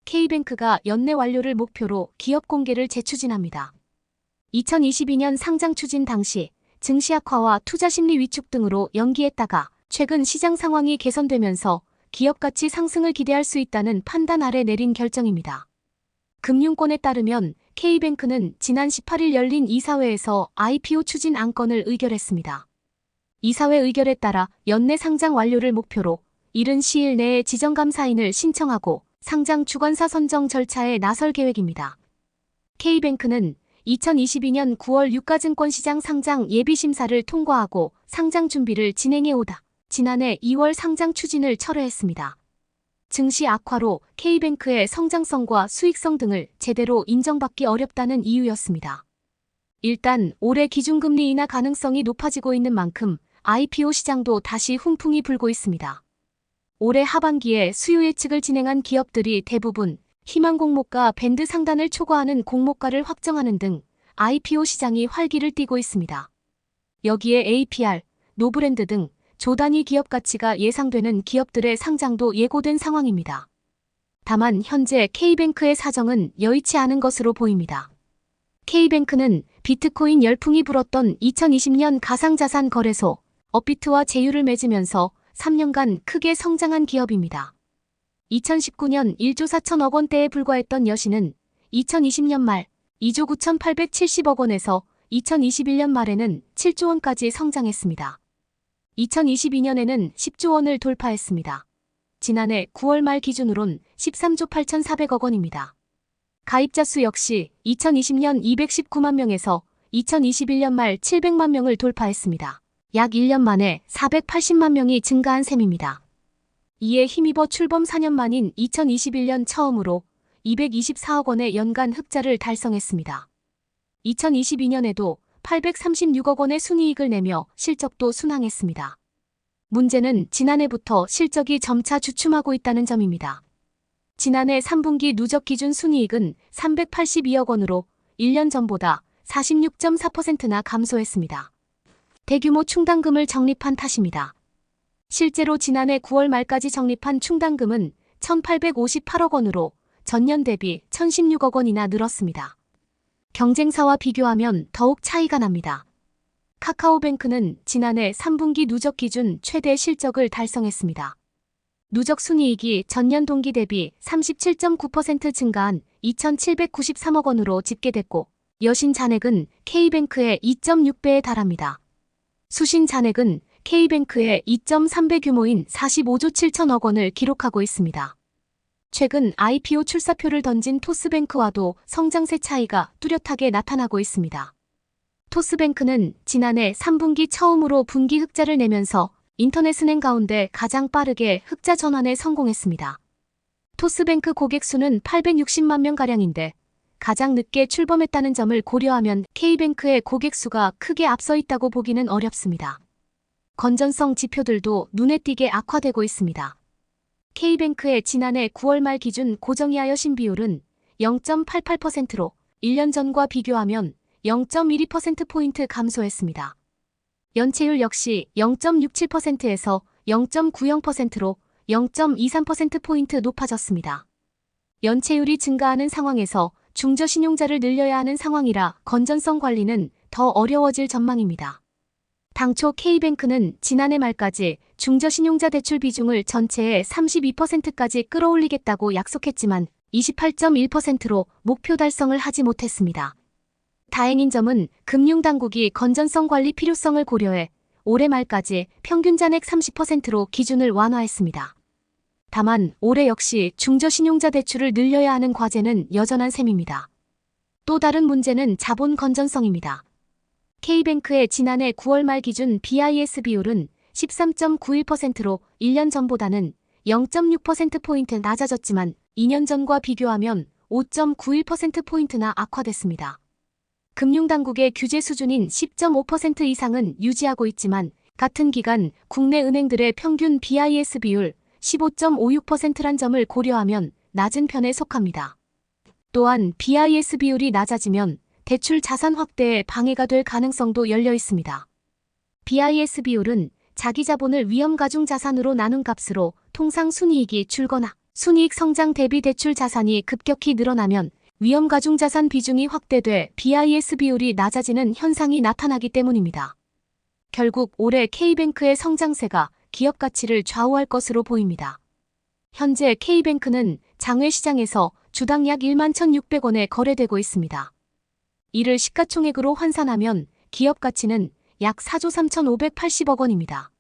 K뱅크가 연내 완료를 목표로 기업 공개를 재추진합니다. 2022년 상장 추진 당시 증시 악화와 투자 심리 위축 등으로 연기했다가 최근 시장 상황이 개선되면서 기업 가치 상승을 기대할 수 있다는 판단 아래 내린 결정입니다. 금융권에 따르면 K뱅크는 지난 18일 열린 이사회에서 IPO 추진 안건을 의결했습니다. 이사회 의결에 따라 연내 상장 완료를 목표로 이른 시일 내에 지정감사인을 신청하고 상장 주관사 선정 절차에 나설 계획입니다. K뱅크는 2022년 9월 유가증권시장 상장 예비심사를 통과하고 상장 준비를 진행해 오다 지난해 2월 상장 추진을 철회했습니다. 증시 악화로 K뱅크의 성장성과 수익성 등을 제대로 인정받기 어렵다는 이유였습니다. 일단 올해 기준금리 인하 가능성이 높아지고 있는 만큼 IPO 시장도 다시 훈풍이 불고 있습니다. 올해 하반기에 수요 예측을 진행한 기업들이 대부분 희망 공모가 밴드 상단을 초과하는 공모가를 확정하는 등 IPO 시장이 활기를 띠고 있습니다. 여기에 APR, 노브랜드 등 조단위 기업 가치가 예상되는 기업들의 상장도 예고된 상황입니다. 다만 현재 K뱅크의 사정은 여의치 않은 것으로 보입니다. K뱅크는 비트코인 열풍이 불었던 2020년 가상자산 거래소 업비트와 제휴를 맺으면서 3년간 크게 성장한 기업입니다. 2019년 1조 4천억 원대에 불과했던 여신은 2020년 말 2조 9,870억 원에서 2021년 말에는 7조 원까지 성장했습니다. 2022년에는 10조 원을 돌파했습니다. 지난해 9월 말 기준으론 13조 8,400억 원입니다. 가입자 수 역시 2020년 219만 명에서 2021년 말 700만 명을 돌파했습니다. 약 1년 만에 480만 명이 증가한 셈입니다. 이에 힘입어 출범 4년 만인 2021년 처음으로 224억 원의 연간 흑자를 달성했습니다. 2022년에도 836억 원의 순이익을 내며 실적도 순항했습니다. 문제는 지난해부터 실적이 점차 주춤하고 있다는 점입니다. 지난해 3분기 누적 기준 순이익은 382억 원으로 1년 전보다 46.4%나 감소했습니다. 대규모 충당금을 적립한 탓입니다. 실제로 지난해 9월 말까지 적립한 충당금은 1,858억 원으로 전년 대비 1,016억 원이나 늘었습니다. 경쟁사와 비교하면 더욱 차이가 납니다. 카카오뱅크는 지난해 3분기 누적 기준 최대 실적을 달성했습니다. 누적 순이익이 전년 동기 대비 37.9% 증가한 2,793억 원으로 집계됐고 여신 잔액은 K뱅크의 2.6배에 달합니다. 수신 잔액은 K뱅크의 2.3배 규모인 45조 7천억 원을 기록하고 있습니다. 최근 IPO 출사표를 던진 토스뱅크와도 성장세 차이가 뚜렷하게 나타나고 있습니다. 토스뱅크는 지난해 3분기 처음으로 분기 흑자를 내면서 인터넷은행 가운데 가장 빠르게 흑자 전환에 성공했습니다. 토스뱅크 고객 수는 860만 명가량인데 가장 늦게 출범했다는 점을 고려하면 K뱅크의 고객 수가 크게 앞서 있다고 보기는 어렵습니다. 건전성 지표들도 눈에 띄게 악화되고 있습니다. K뱅크의 지난해 9월 말 기준 고정이하여 신비율은 0.88%로 1년 전과 비교하면 0.12%포인트 감소했습니다. 연체율 역시 0.67%에서 0.90%로 0.23%포인트 높아졌습니다. 연체율이 증가하는 상황에서 중저신용자를 늘려야 하는 상황이라 건전성 관리는 더 어려워질 전망입니다. 당초 K뱅크는 지난해 말까지 중저신용자 대출 비중을 전체의 32%까지 끌어올리겠다고 약속했지만 28.1%로 목표 달성을 하지 못했습니다. 다행인 점은 금융당국이 건전성 관리 필요성을 고려해 올해 말까지 평균 잔액 30%로 기준을 완화했습니다. 다만 올해 역시 중저신용자 대출을 늘려야 하는 과제는 여전한 셈입니다. 또 다른 문제는 자본 건전성입니다. K뱅크의 지난해 9월 말 기준 BIS 비율은 13.91%로 1년 전보다는 0.6%포인트 낮아졌지만 2년 전과 비교하면 5.91%포인트나 악화됐습니다. 금융당국의 규제 수준인 10.5% 이상은 유지하고 있지만 같은 기간 국내 은행들의 평균 BIS 비율 15.56%란 점을 고려하면 낮은 편에 속합니다. 또한 BIS 비율이 낮아지면 대출 자산 확대에 방해가 될 가능성도 열려 있습니다. BIS 비율은 자기 자본을 위험 가중 자산으로 나눈 값으로 통상 순이익이 줄거나 순이익 성장 대비 대출 자산이 급격히 늘어나면 위험 가중자산 비중이 확대돼 BIS 비율이 낮아지는 현상이 나타나기 때문입니다. 결국 올해 K뱅크의 성장세가 기업 가치를 좌우할 것으로 보입니다. 현재 K뱅크는 장외시장에서 주당 약 11,600원에 거래되고 있습니다. 이를 시가총액으로 환산하면 기업 가치는 약 4조 3,580억 원입니다.